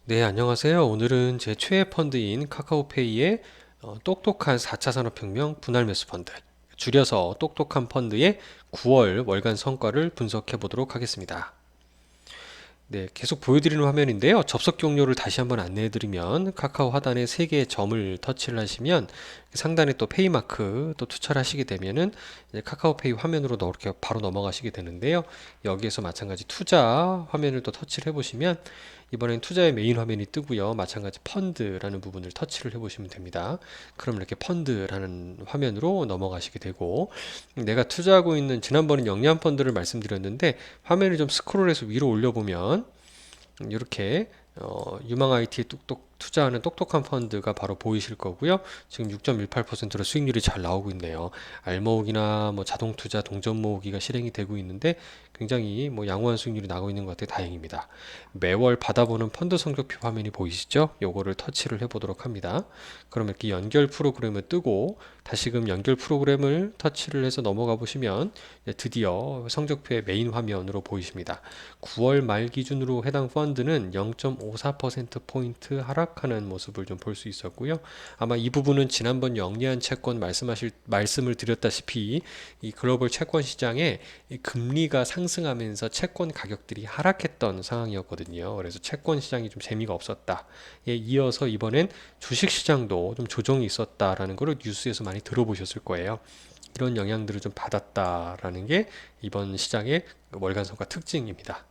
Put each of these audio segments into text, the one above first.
네, 안녕하세요. 오늘은 제 최애 펀드인 카카오페이의 똑똑한 4차 산업혁명 분할 매수 펀드, 줄여서 똑똑한 펀드의 9월 월간 성과를 분석해 보도록 하겠습니다. 네, 계속 보여드리는 화면인데요. 접속 경로를 다시 한번 안내해드리면 카카오 하단에 3개의 점을 터치를 하시면 상단에 또 페이마크 또 투자를 하시게 되면은 이제 카카오페이 화면으로 이렇게 바로 넘어가시게 되는데요. 여기에서 마찬가지 투자 화면을 또 터치를 해보시면 이번엔 투자의 메인 화면이 뜨고요. 마찬가지 펀드라는 부분을 터치를 해보시면 됩니다. 그럼 이렇게 펀드라는 화면으로 넘어가시게 되고 내가 투자하고 있는 지난번엔 영리한 펀드를 말씀드렸는데 화면을 좀 스크롤해서 위로 올려보면 이렇게 유망 IT에 뚝뚝 투자하는 똑똑한 펀드가 바로 보이실 거고요. 지금 6.18%로 수익률이 잘 나오고 있네요. 알모으기나 뭐 자동 투자, 동전 모으기가 실행이 되고 있는데 굉장히 뭐 양호한 수익률이 나오고 있는 것 같아 다행입니다. 매월 받아보는 펀드 성적표 화면이 보이시죠? 요거를 터치를 해보도록 합니다. 그럼 이렇게 연결 프로그램을 뜨고 다시금 연결 프로그램을 터치를 해서 넘어가 보시면 드디어 성적표의 메인 화면으로 보이십니다. 9월 말 기준으로 해당 펀드는 0.54%포인트 하락하는 모습을 좀 볼 수 있었고요. 아마 이 부분은 지난번 영리한 채권 말씀을 드렸다시피 이 글로벌 채권 시장에 이 금리가 상승하면서 채권 가격들이 하락했던 상황이었거든요. 그래서 채권 시장이 좀 재미가 없었다. 예, 이어서 이번엔 주식 시장도 좀 조정이 있었다라는 것을 뉴스에서 많이 들어보셨을 거예요. 이런 영향들을 좀 받았다라는 게 이번 시장의 월간 성과 특징입니다.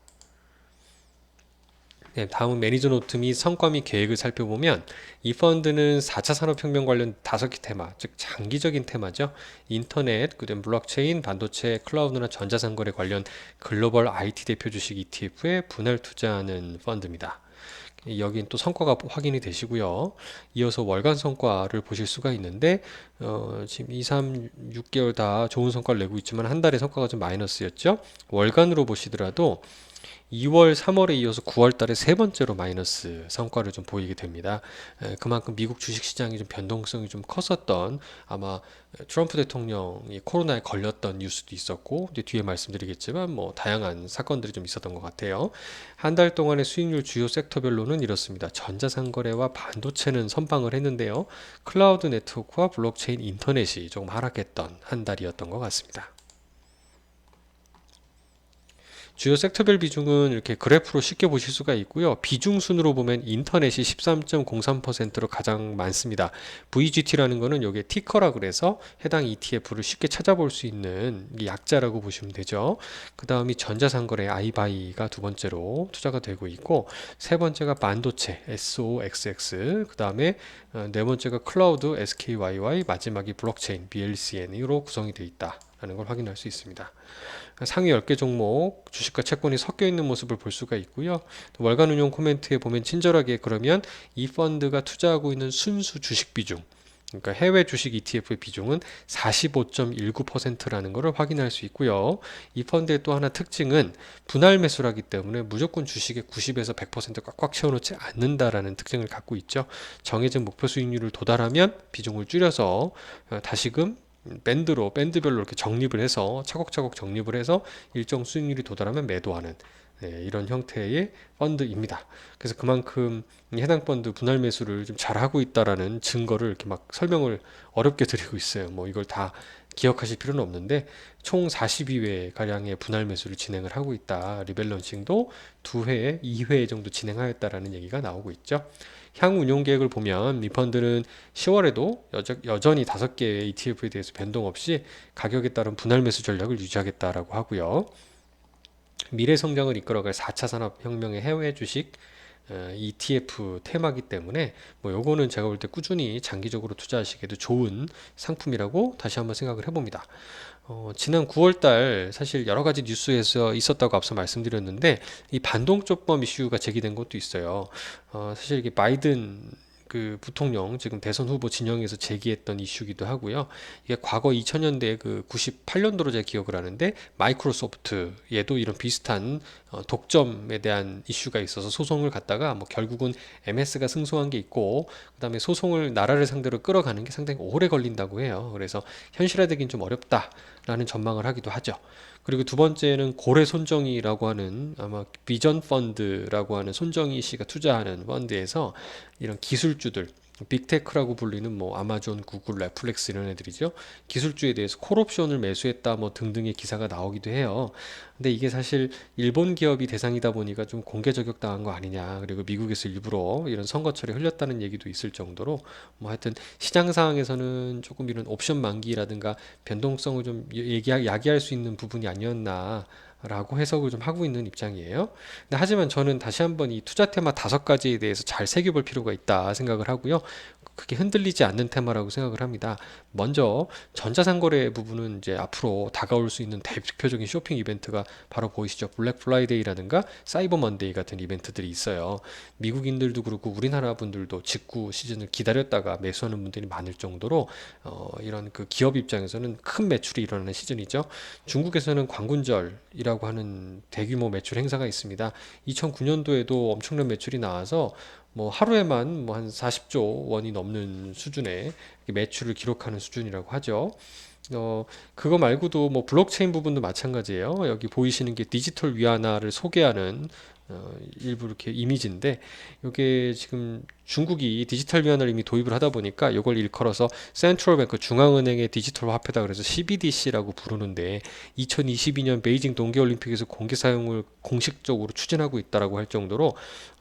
네, 다음은 매니저 노트 및 성과 및 계획을 살펴보면 이 펀드는 4차 산업혁명 관련 5개 테마, 즉 장기적인 테마죠. 인터넷, 그다음 블록체인, 반도체, 클라우드나 전자상거래 관련 글로벌 IT 대표 주식 ETF에 분할 투자하는 펀드입니다. 여긴 또 성과가 확인이 되시고요. 이어서 월간 성과를 보실 수가 있는데 지금 2, 3, 6개월 다 좋은 성과를 내고 있지만 한 달의 성과가 좀 마이너스였죠. 월간으로 보시더라도 2월, 3월에 이어서 9월 달에 세 번째로 마이너스 성과를 좀 보이게 됩니다. 그만큼 미국 주식시장이 좀 변동성이 좀 컸었던 아마 트럼프 대통령이 코로나에 걸렸던 뉴스도 있었고 이제 뒤에 말씀드리겠지만 뭐 다양한 사건들이 좀 있었던 것 같아요. 한 달 동안의 수익률 주요 섹터별로는 이렇습니다. 전자상거래와 반도체는 선방을 했는데요. 클라우드 네트워크와 블록체인 인터넷이 조금 하락했던 한 달이었던 것 같습니다. 주요 섹터별 비중은 이렇게 그래프로 쉽게 보실 수가 있고요. 비중 순으로 보면 인터넷이 13.03%로 가장 많습니다. VGT라는 거는 여기에 티커라 그래서 해당 ETF를 쉽게 찾아볼 수 있는 약자라고 보시면 되죠. 그 다음이 전자상거래 iBuy가 두 번째로 투자가 되고 있고 세 번째가 반도체 SOXX 그 다음에 네 번째가 클라우드 SKYY 마지막이 블록체인 BLCN으로 구성이 되어 있다라는 걸 확인할 수 있습니다. 상위 10개 종목 주식과 채권이 섞여 있는 모습을 볼 수가 있고요. 월간 운용 코멘트에 보면 친절하게 그러면 이 펀드가 투자하고 있는 순수 주식 비중 그러니까 해외 주식 ETF의 비중은 45.19%라는 것을 확인할 수 있고요. 이 펀드의 또 하나 특징은 분할 매수라기 때문에 무조건 주식의 90에서 100% 꽉꽉 채워놓지 않는다라는 특징을 갖고 있죠. 정해진 목표 수익률을 도달하면 비중을 줄여서 다시금 밴드별로 이렇게 정립을 해서 차곡차곡 정립을 해서 일정 수익률이 도달하면 매도하는 이런 형태의 펀드입니다. 그래서 그만큼 해당 펀드 분할 매수를 좀 잘하고 있다라는 증거를 이렇게 막 설명을 어렵게 드리고 있어요. 뭐 이걸 다 기억하실 필요는 없는데 총 42회 가량의 분할 매수를 진행을 하고 있다. 리밸런싱도 2회 정도 진행하였다라는 얘기가 나오고 있죠. 향후 운용 계획을 보면 이 펀드는 10월에도 여전히 5개의 ETF에 대해서 변동 없이 가격에 따른 분할 매수 전략을 유지하겠다라고 하고요. 미래 성장을 이끌어갈 4차 산업혁명의 해외 주식 ETF 테마기 때문에 뭐 요거는 제가 볼 때 꾸준히 장기적으로 투자하시기에도 좋은 상품이라고 다시 한번 생각을 해봅니다. 지난 9월 달 사실 여러 가지 뉴스에서 있었다고 앞서 말씀드렸는데 이 반동조법 이슈가 제기된 것도 있어요. 사실 이게 바이든 그 부통령 지금 대선 후보 진영에서 제기했던 이슈기도 하고요. 이게 과거 2000년대 그 98년도로 제가 기억을 하는데 마이크로소프트에도 이런 비슷한 독점에 대한 이슈가 있어서 소송을 갔다가 뭐 결국은 MS가 승소한 게 있고 그다음에 소송을 나라를 상대로 끌어가는 게 상당히 오래 걸린다고 해요. 그래서 현실화되긴 좀 어렵다라는 전망을 하기도 하죠. 그리고 두 번째는 고래 손정희라고 하는 아마 비전 펀드라고 하는 손정희 씨가 투자하는 펀드에서 이런 기술주들 빅테크라고 불리는 뭐 아마존, 구글, 넷플릭스 이런 애들이죠. 기술주에 대해서 콜옵션을 매수했다 뭐 등등의 기사가 나오기도 해요. 근데 이게 사실 일본 기업이 대상이다 보니까 좀 공개 저격 당한 거 아니냐. 그리고 미국에서 일부러 이런 선거철에 흘렸다는 얘기도 있을 정도로 뭐 하여튼 시장 상황에서는 조금 이런 옵션 만기라든가 변동성을 좀 야기할 수 있는 부분이 아니었나. 라고 해석을 좀 하고 있는 입장이에요. 근데 하지만 저는 다시 한번 이 투자 테마 5가지에 대해서 잘 새겨볼 필요가 있다 생각을 하고요. 그게 흔들리지 않는 테마라고 생각을 합니다. 먼저 전자상거래 부분은 이제 앞으로 다가올 수 있는 대표적인 쇼핑 이벤트가 바로 보이시죠? 블랙 프라이데이라든가 사이버 먼데이 같은 이벤트들이 있어요. 미국인들도 그렇고 우리나라 분들도 직구 시즌을 기다렸다가 매수하는 분들이 많을 정도로 이런 그 기업 입장에서는 큰 매출이 일어나는 시즌이죠. 중국에서는 광군절이라고 하는 대규모 매출 행사가 있습니다. 2009년도에도 엄청난 매출이 나와서 뭐 하루에만 뭐 한 40조 원이 넘는 수준의 매출을 기록하는 수준이라고 하죠. 그거 말고도 뭐 블록체인 부분도 마찬가지예요. 여기 보이시는 게 디지털 위안화를 소개하는 일부 이렇게 이미지인데 이게 지금 중국이 디지털 위안화를 이미 도입을 하다 보니까 이걸 일컬어서 센트럴 뱅크 중앙은행의 디지털 화폐다 그래서 CBDC라고 부르는데 2022년 베이징 동계올림픽에서 공개 사용을 공식적으로 추진하고 있다라고 할 정도로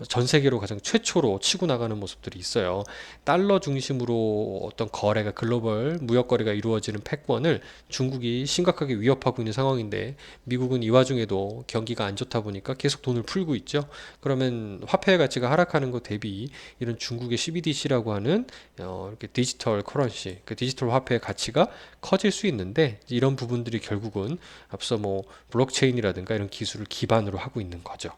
전 세계로 가장 최초로 치고 나가는 모습들이 있어요. 달러 중심으로 어떤 거래가 글로벌 무역 거래가 이루어지는 패권을 중국이 심각하게 위협하고 있는 상황인데 미국은 이 와중에도 경기가 안 좋다 보니까 계속 돈을 풀고 있죠. 그러면 화폐의 가치가 하락하는 것 대비 이런 중국의 CBDC라고 하는 이렇게 디지털 커런시, 그 디지털 화폐의 가치가 커질 수 있는데 이런 부분들이 결국은 앞서 뭐 블록체인이라든가 이런 기술을 기반으로 하고 있는 거죠.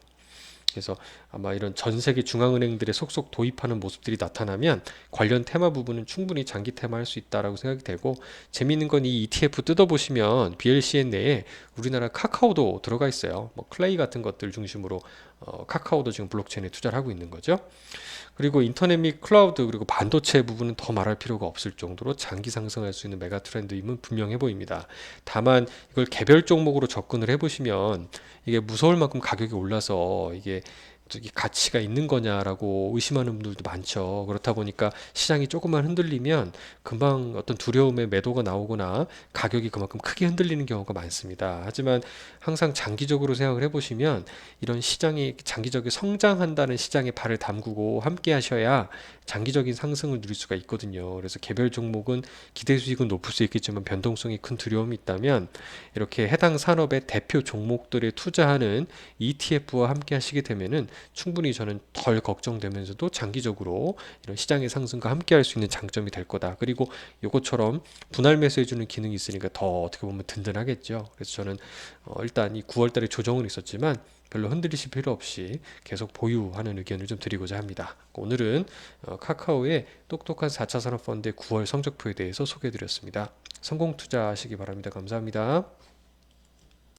그래서 아마 이런 전 세계 중앙은행들의 속속 도입하는 모습들이 나타나면 관련 테마 부분은 충분히 장기 테마할 수 있다라고 생각이 되고 재미있는 건 이 ETF 뜯어보시면 BLCN 내에 우리나라 카카오도 들어가 있어요. 뭐 클레이 같은 것들 중심으로 카카오도 지금 블록체인에 투자를 하고 있는 거죠. 그리고 인터넷 및 클라우드 그리고 반도체 부분은 더 말할 필요가 없을 정도로 장기 상승할 수 있는 메가 트렌드임은 분명해 보입니다. 다만 이걸 개별 종목으로 접근을 해보시면 이게 무서울 만큼 가격이 올라서 이게 저기 가치가 있는 거냐라고 의심하는 분들도 많죠. 그렇다 보니까 시장이 조금만 흔들리면 금방 어떤 두려움의 매도가 나오거나 가격이 그만큼 크게 흔들리는 경우가 많습니다. 하지만 항상 장기적으로 생각을 해보시면 이런 시장이 장기적으로 성장한다는 시장에 발을 담그고 함께 하셔야 장기적인 상승을 누릴 수가 있거든요. 그래서 개별 종목은 기대 수익은 높을 수 있겠지만 변동성이 큰 두려움이 있다면 이렇게 해당 산업의 대표 종목들에 투자하는 ETF와 함께 하시게 되면은 충분히 저는 덜 걱정되면서도 장기적으로 이런 시장의 상승과 함께 할 수 있는 장점이 될 거다. 그리고 이것처럼 분할 매수해주는 기능이 있으니까 더 어떻게 보면 든든하겠죠. 그래서 저는 일단 이 9월 달에 조정은 있었지만 별로 흔들리실 필요 없이 계속 보유하는 의견을 좀 드리고자 합니다. 오늘은 카카오의 똑똑한 4차 산업펀드의 9월 성적표에 대해서 소개해 드렸습니다. 성공 투자하시기 바랍니다. 감사합니다.